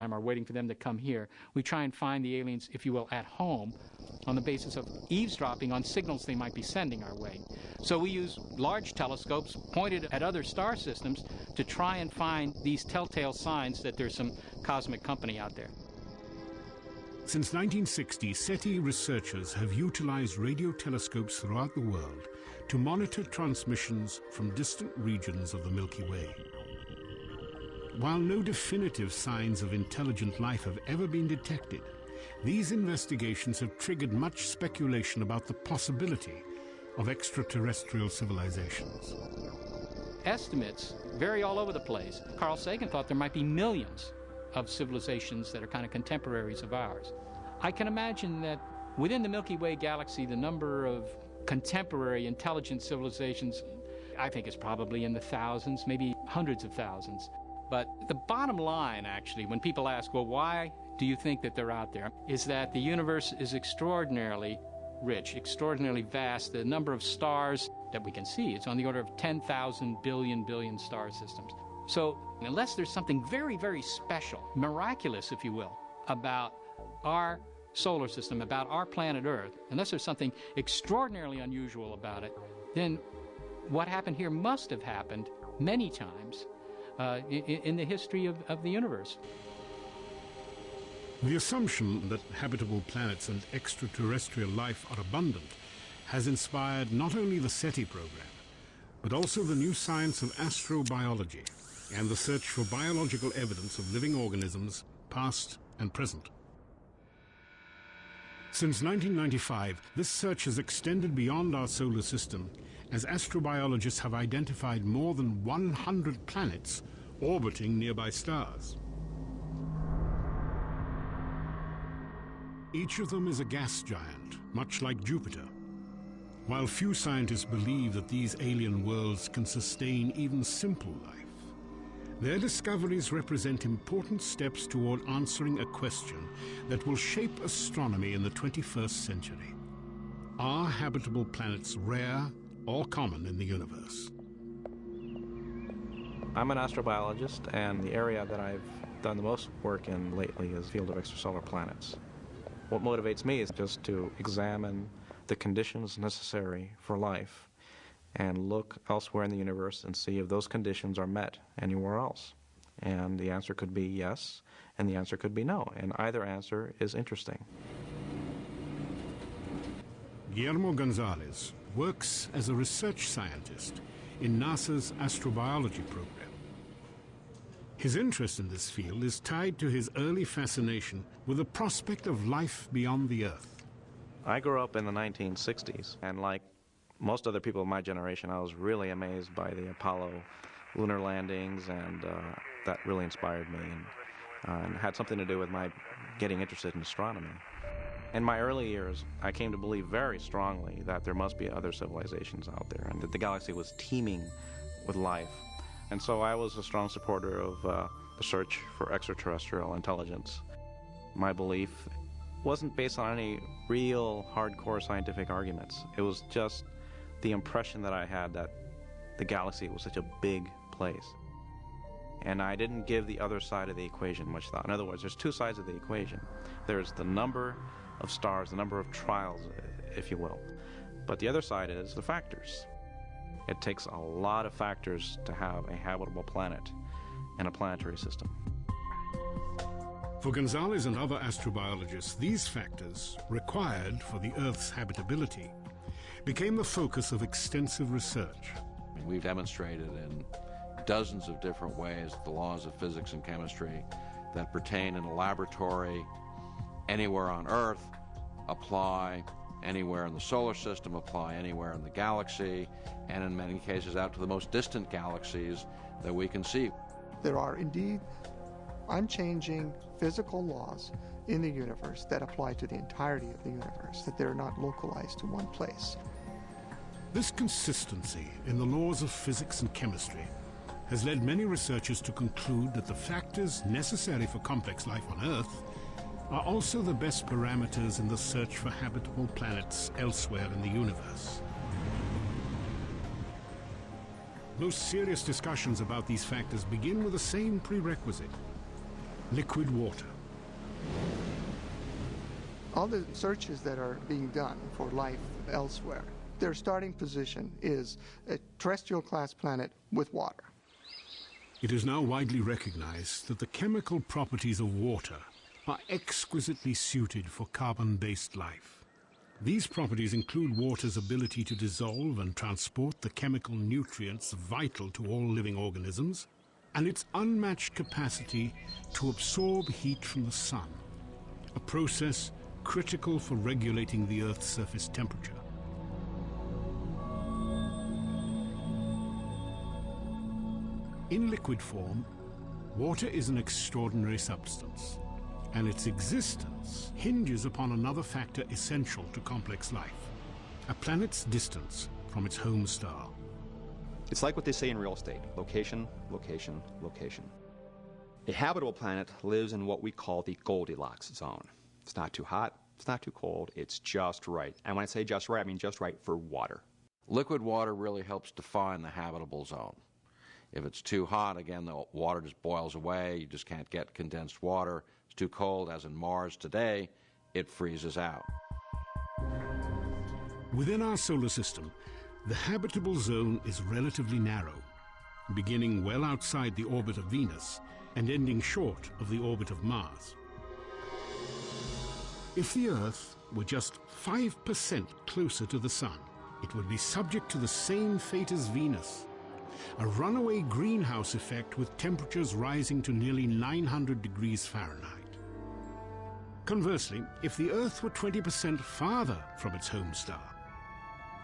Are waiting for them to come here. We try and find the aliens, if you will, at home on the basis of eavesdropping on signals they might be sending our way. So we use large telescopes pointed at other star systems to try and find these telltale signs that there's some cosmic company out there. Since 1960, SETI researchers have utilized radio telescopes throughout the world to monitor transmissions from distant regions of the Milky Way. While no definitive signs of intelligent life have ever been detected, these investigations have triggered much speculation about the possibility of extraterrestrial civilizations. Estimates vary all over the place. Carl Sagan thought there might be millions of civilizations that are kind of contemporaries of ours. I can imagine that within the Milky Way galaxy, the number of contemporary intelligent civilizations, I think, is probably in the thousands, maybe hundreds of thousands. But the bottom line, actually, when people ask, well, why do you think that they're out there, is that the universe is extraordinarily rich, extraordinarily vast. The number of stars that we can see is on the order of 10,000 billion star systems. So unless there's something very, very special, miraculous, if you will, about our solar system, about our planet Earth, unless there's something extraordinarily unusual about it, then what happened here must have happened many times in the history of the universe. The assumption that habitable planets and extraterrestrial life are abundant has inspired not only the SETI program, but also the new science of astrobiology and the search for biological evidence of living organisms, past and present. Since 1995, this search has extended beyond our solar system, as astrobiologists have identified more than 100 planets orbiting nearby stars. Each of them is a gas giant, much like Jupiter. While few scientists believe that these alien worlds can sustain even simple life, their discoveries represent important steps toward answering a question that will shape astronomy in the 21st century. Are habitable planets rare or common in the universe? I'm an astrobiologist, and the area that I've done the most work in lately is the field of extrasolar planets. What motivates me is just to examine the conditions necessary for life and look elsewhere in the universe and see if those conditions are met anywhere else. And the answer could be yes, and the answer could be no, and either answer is interesting. Guillermo Gonzalez works as a research scientist in NASA's astrobiology program. His interest in this field is tied to his early fascination with the prospect of life beyond the Earth. I grew up in the 1960s, and like most other people of my generation, I was really amazed by the Apollo lunar landings, and that really inspired me and had something to do with my getting interested in astronomy. In my early years, I came to believe very strongly that there must be other civilizations out there and that the galaxy was teeming with life. And so I was a strong supporter of the search for extraterrestrial intelligence. My belief wasn't based on any real hardcore scientific arguments. It was just the impression that I had that the galaxy was such a big place. And I didn't give the other side of the equation much thought. In other words, there's two sides of the equation. There's the number of stars, the number of trials, if you will. But the other side is the factors. It takes a lot of factors to have a habitable planet and a planetary system. For Gonzalez and other astrobiologists, these factors, required for the Earth's habitability, became the focus of extensive research. We've demonstrated in dozens of different ways the laws of physics and chemistry that pertain in a laboratory anywhere on Earth apply anywhere in the solar system, apply anywhere in the galaxy, and in many cases out to the most distant galaxies that we can see. There are indeed unchanging physical laws in the universe that apply to the entirety of the universe, that they're not localized to one place. This consistency in the laws of physics and chemistry has led many researchers to conclude that the factors necessary for complex life on Earth are also the best parameters in the search for habitable planets elsewhere in the universe. Most serious discussions about these factors begin with the same prerequisite: liquid water. All the searches that are being done for life elsewhere, their starting position is a terrestrial class planet with water. It is now widely recognized that the chemical properties of water are exquisitely suited for carbon-based life. These properties include water's ability to dissolve and transport the chemical nutrients vital to all living organisms, and its unmatched capacity to absorb heat from the sun, a process critical for regulating the Earth's surface temperature. In liquid form, water is an extraordinary substance, and its existence hinges upon another factor essential to complex life: a planet's distance from its home star. It's like what they say in real estate: location, location, location. A habitable planet lives in what we call the Goldilocks zone. It's not too hot, it's not too cold, it's just right. And when I say just right, I mean just right for water. Liquid water really helps define the habitable zone. If it's too hot, again, the water just boils away. You just can't get condensed water. It's too cold, as in Mars today, it freezes out. Within our solar system, the habitable zone is relatively narrow, beginning well outside the orbit of Venus and ending short of the orbit of Mars. If the Earth were just 5% closer to the Sun, it would be subject to the same fate as Venus: a runaway greenhouse effect with temperatures rising to nearly 900 degrees Fahrenheit. Conversely, if the Earth were 20% farther from its home star,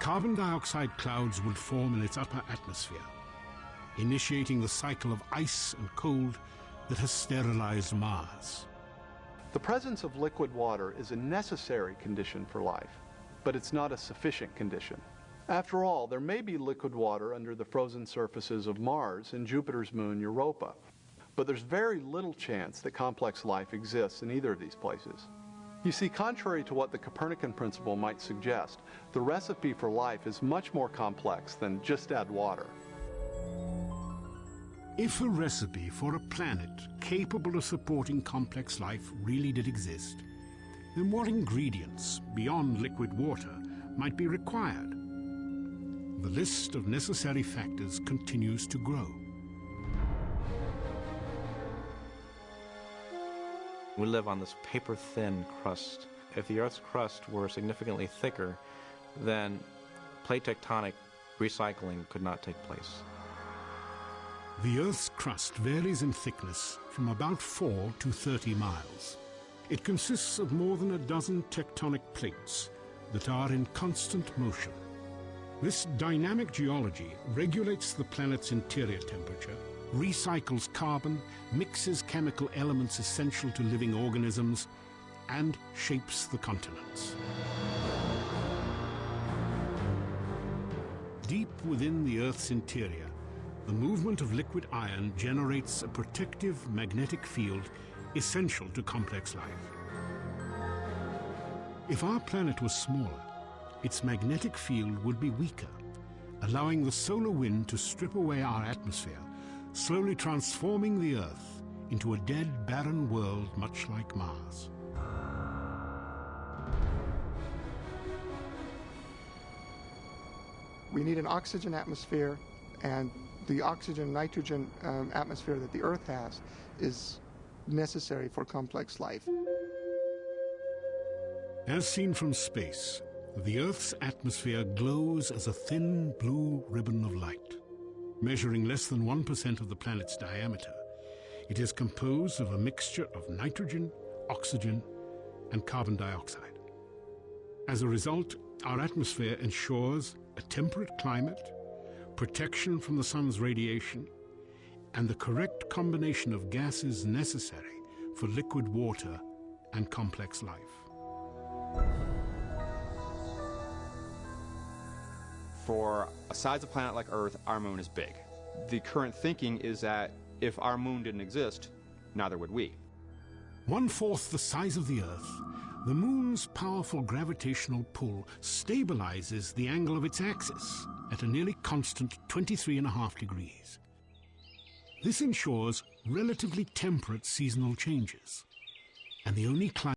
carbon dioxide clouds would form in its upper atmosphere, initiating the cycle of ice and cold that has sterilized Mars. The presence of liquid water is a necessary condition for life, but it's not a sufficient condition. After all, there may be liquid water under the frozen surfaces of Mars and Jupiter's moon Europa, but there's very little chance that complex life exists in either of these places. You see, contrary to what the Copernican principle might suggest, the recipe for life is much more complex than just add water. If a recipe for a planet capable of supporting complex life really did exist, then what ingredients beyond liquid water might be required? The list of necessary factors continues to grow. We live on this paper-thin crust. If the Earth's crust were significantly thicker, then plate tectonic recycling could not take place. The Earth's crust varies in thickness from about 4 to 30 miles. It consists of more than a dozen tectonic plates that are in constant motion. This dynamic geology regulates the planet's interior temperature, recycles carbon, mixes chemical elements essential to living organisms, and shapes the continents. Deep within the Earth's interior, the movement of liquid iron generates a protective magnetic field essential to complex life. If our planet was smaller, its magnetic field would be weaker, allowing the solar wind to strip away our atmosphere, slowly transforming the Earth into a dead, barren world much like Mars. We need an oxygen atmosphere, and the oxygen-nitrogen atmosphere that the Earth has is necessary for complex life. As seen from space, the Earth's atmosphere glows as a thin blue ribbon of light. Measuring less than 1% of the planet's diameter, it is composed of a mixture of nitrogen, oxygen, and carbon dioxide. As a result, our atmosphere ensures a temperate climate, protection from the sun's radiation, and the correct combination of gases necessary for liquid water and complex life. For a size of planet like Earth, our moon is big. The current thinking is that if our moon didn't exist, neither would we. 1/4 the size of the Earth, the moon's powerful gravitational pull stabilizes the angle of its axis at a nearly constant 23.5 degrees. This ensures relatively temperate seasonal changes, and the only climate